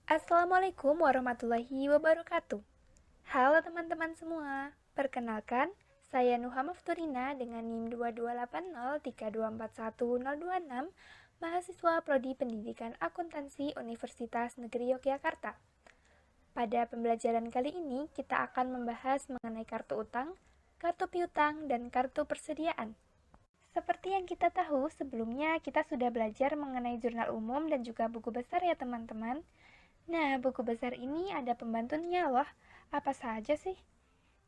Assalamualaikum warahmatullahi wabarakatuh. Halo teman-teman semua. Perkenalkan, saya Nuha Mafturina dengan NIM 228032410026, mahasiswa Prodi Pendidikan Akuntansi Universitas Negeri Yogyakarta. Pada pembelajaran kali ini, kita akan membahas mengenai kartu utang, kartu piutang, dan kartu persediaan. Seperti yang kita tahu, sebelumnya kita sudah belajar mengenai jurnal umum dan juga buku besar ya teman-teman. Nah, buku besar ini ada pembantunya loh. Apa saja sih?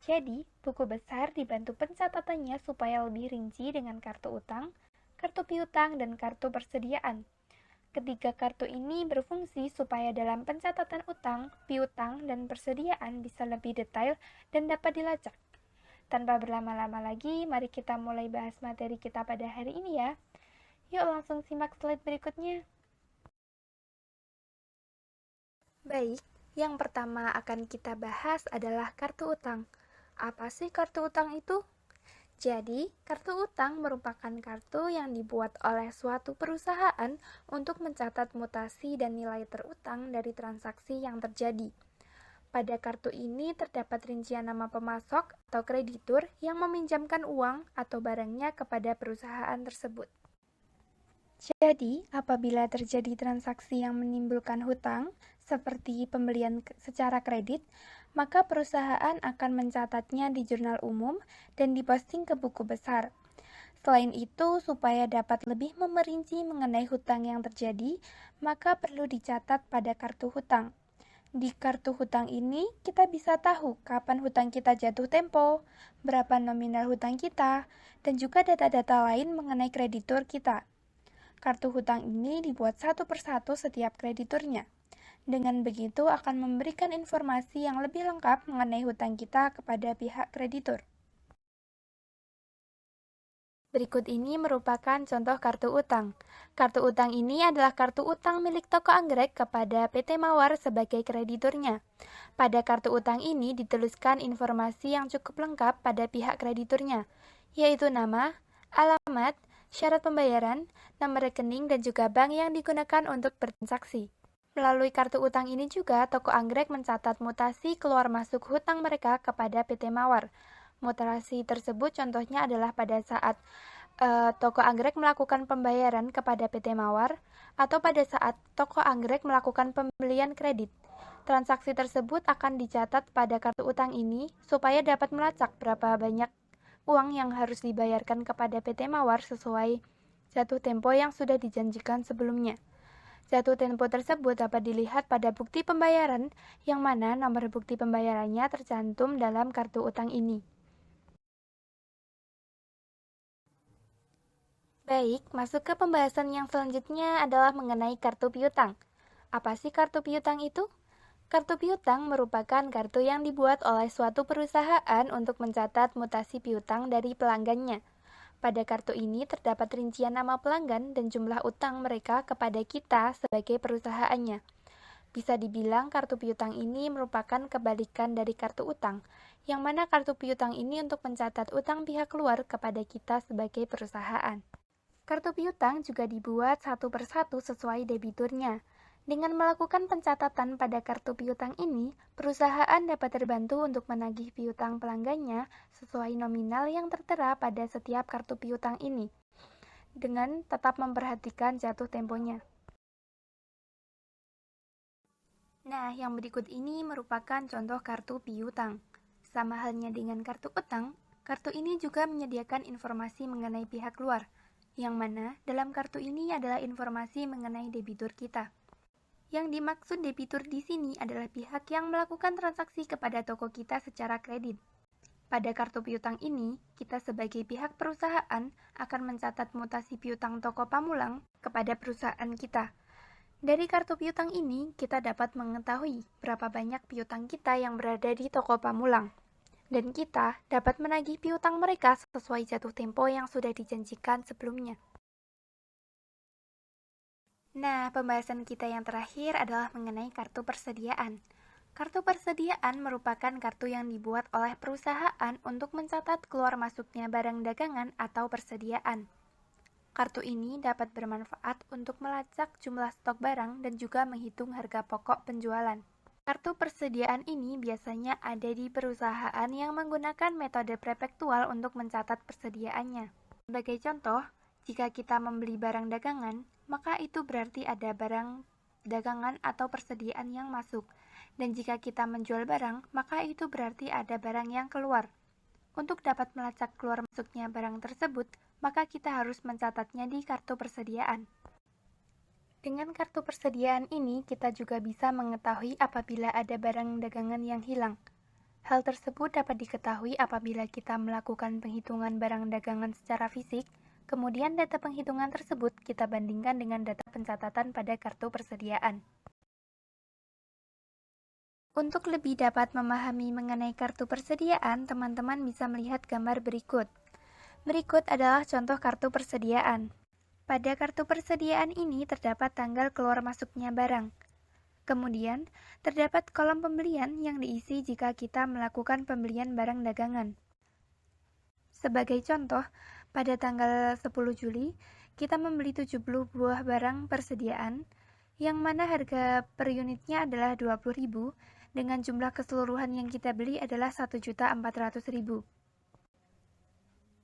Jadi, buku besar dibantu pencatatannya supaya lebih rinci dengan kartu utang, kartu piutang, dan kartu persediaan. Ketiga kartu ini berfungsi supaya dalam pencatatan utang, piutang, dan persediaan bisa lebih detail dan dapat dilacak. Tanpa berlama-lama lagi, mari kita mulai bahas materi kita pada hari ini ya. Yuk langsung simak slide berikutnya. Baik, yang pertama akan kita bahas adalah kartu utang. Apa sih kartu utang itu? Jadi, kartu utang merupakan kartu yang dibuat oleh suatu perusahaan untuk mencatat mutasi dan nilai terutang dari transaksi yang terjadi. Pada kartu ini terdapat rincian nama pemasok atau kreditur yang meminjamkan uang atau barangnya kepada perusahaan tersebut. Jadi, apabila terjadi transaksi yang menimbulkan hutang, seperti pembelian secara kredit, maka perusahaan akan mencatatnya di jurnal umum dan diposting ke buku besar. Selain itu, supaya dapat lebih memerinci mengenai hutang yang terjadi, maka perlu dicatat pada kartu hutang. Di kartu hutang ini, kita bisa tahu kapan hutang kita jatuh tempo, berapa nominal hutang kita, dan juga data-data lain mengenai kreditur kita. Kartu hutang ini dibuat satu persatu setiap krediturnya. Dengan begitu akan memberikan informasi yang lebih lengkap mengenai hutang kita kepada pihak kreditur. Berikut ini merupakan contoh kartu utang. Kartu utang ini adalah kartu utang milik toko anggrek kepada PT Mawar sebagai krediturnya. Pada kartu utang ini dituliskan informasi yang cukup lengkap pada pihak krediturnya, yaitu nama, alamat, syarat pembayaran, nomor rekening, dan juga bank yang digunakan untuk bertransaksi. Melalui kartu utang ini juga, toko anggrek mencatat mutasi keluar masuk hutang mereka kepada PT Mawar. Mutasi tersebut contohnya adalah pada saat toko anggrek melakukan pembayaran kepada PT Mawar atau pada saat toko anggrek melakukan pembelian kredit. Transaksi tersebut akan dicatat pada kartu utang ini supaya dapat melacak berapa banyak uang yang harus dibayarkan kepada PT Mawar sesuai jatuh tempo yang sudah dijanjikan sebelumnya. Jatuh tempo tersebut dapat dilihat pada bukti pembayaran, yang mana nomor bukti pembayarannya tercantum dalam kartu utang ini. Baik, masuk ke pembahasan yang selanjutnya adalah mengenai kartu piutang. Apa sih kartu piutang itu? Kartu piutang merupakan kartu yang dibuat oleh suatu perusahaan untuk mencatat mutasi piutang dari pelanggannya. Pada kartu ini terdapat rincian nama pelanggan dan jumlah utang mereka kepada kita sebagai perusahaannya. Bisa dibilang kartu piutang ini merupakan kebalikan dari kartu utang, yang mana kartu piutang ini untuk mencatat utang pihak luar kepada kita sebagai perusahaan. Kartu piutang juga dibuat satu persatu sesuai debiturnya. Dengan melakukan pencatatan pada kartu piutang ini, perusahaan dapat terbantu untuk menagih piutang pelanggannya sesuai nominal yang tertera pada setiap kartu piutang ini, dengan tetap memperhatikan jatuh temponya. Nah, yang berikut ini merupakan contoh kartu piutang. Sama halnya dengan kartu utang, kartu ini juga menyediakan informasi mengenai pihak luar, yang mana dalam kartu ini adalah informasi mengenai debitur kita. Yang dimaksud debitur di sini adalah pihak yang melakukan transaksi kepada toko kita secara kredit. Pada kartu piutang ini, kita sebagai pihak perusahaan akan mencatat mutasi piutang toko Pamulang kepada perusahaan kita. Dari kartu piutang ini, kita dapat mengetahui berapa banyak piutang kita yang berada di toko Pamulang. Dan kita dapat menagih piutang mereka sesuai jatuh tempo yang sudah dijanjikan sebelumnya. Nah, pembahasan kita yang terakhir adalah mengenai kartu persediaan. Kartu persediaan merupakan kartu yang dibuat oleh perusahaan untuk mencatat keluar masuknya barang dagangan atau persediaan. Kartu ini dapat bermanfaat untuk melacak jumlah stok barang dan juga menghitung harga pokok penjualan. Kartu persediaan ini biasanya ada di perusahaan yang menggunakan metode prefektual untuk mencatat persediaannya. Sebagai contoh, jika kita membeli barang dagangan, maka itu berarti ada barang dagangan atau persediaan yang masuk. Dan jika kita menjual barang, maka itu berarti ada barang yang keluar. Untuk dapat melacak keluar masuknya barang tersebut, maka kita harus mencatatnya di kartu persediaan. Dengan kartu persediaan ini, kita juga bisa mengetahui apabila ada barang dagangan yang hilang. Hal tersebut dapat diketahui apabila kita melakukan penghitungan barang dagangan secara fisik, kemudian data penghitungan tersebut kita bandingkan dengan data pencatatan pada kartu persediaan. Untuk lebih dapat memahami mengenai kartu persediaan, teman-teman bisa melihat gambar berikut. Berikut adalah contoh kartu persediaan. Pada kartu persediaan ini terdapat tanggal keluar masuknya barang. Kemudian, terdapat kolom pembelian yang diisi jika kita melakukan pembelian barang dagangan. Sebagai contoh, pada tanggal 10 Juli, kita membeli 70 buah barang persediaan, yang mana harga per unitnya adalah 20.000, dengan jumlah keseluruhan yang kita beli adalah 1.400.000.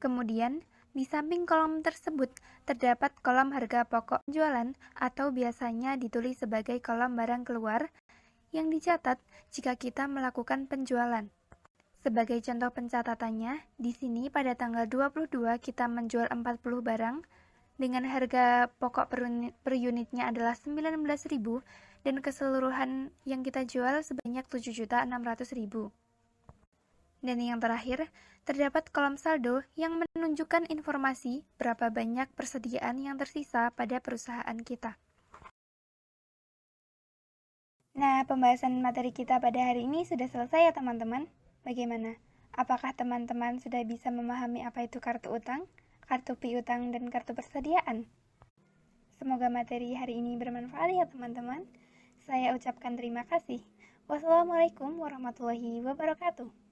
Kemudian, di samping kolom tersebut, terdapat kolom harga pokok penjualan atau biasanya ditulis sebagai kolom barang keluar yang dicatat jika kita melakukan penjualan. Sebagai contoh pencatatannya, di sini pada tanggal 22 kita menjual 40 barang dengan harga pokok per unitnya adalah 19.000 dan keseluruhan yang kita jual sebanyak 7.600.000. Dan yang terakhir, terdapat kolom saldo yang menunjukkan informasi berapa banyak persediaan yang tersisa pada perusahaan kita. Nah, pembahasan materi kita pada hari ini sudah selesai ya teman-teman. Bagaimana? Apakah teman-teman sudah bisa memahami apa itu kartu utang, kartu piutang, dan kartu persediaan? Semoga materi hari ini bermanfaat ya teman-teman. Saya ucapkan terima kasih. Wassalamualaikum warahmatullahi wabarakatuh.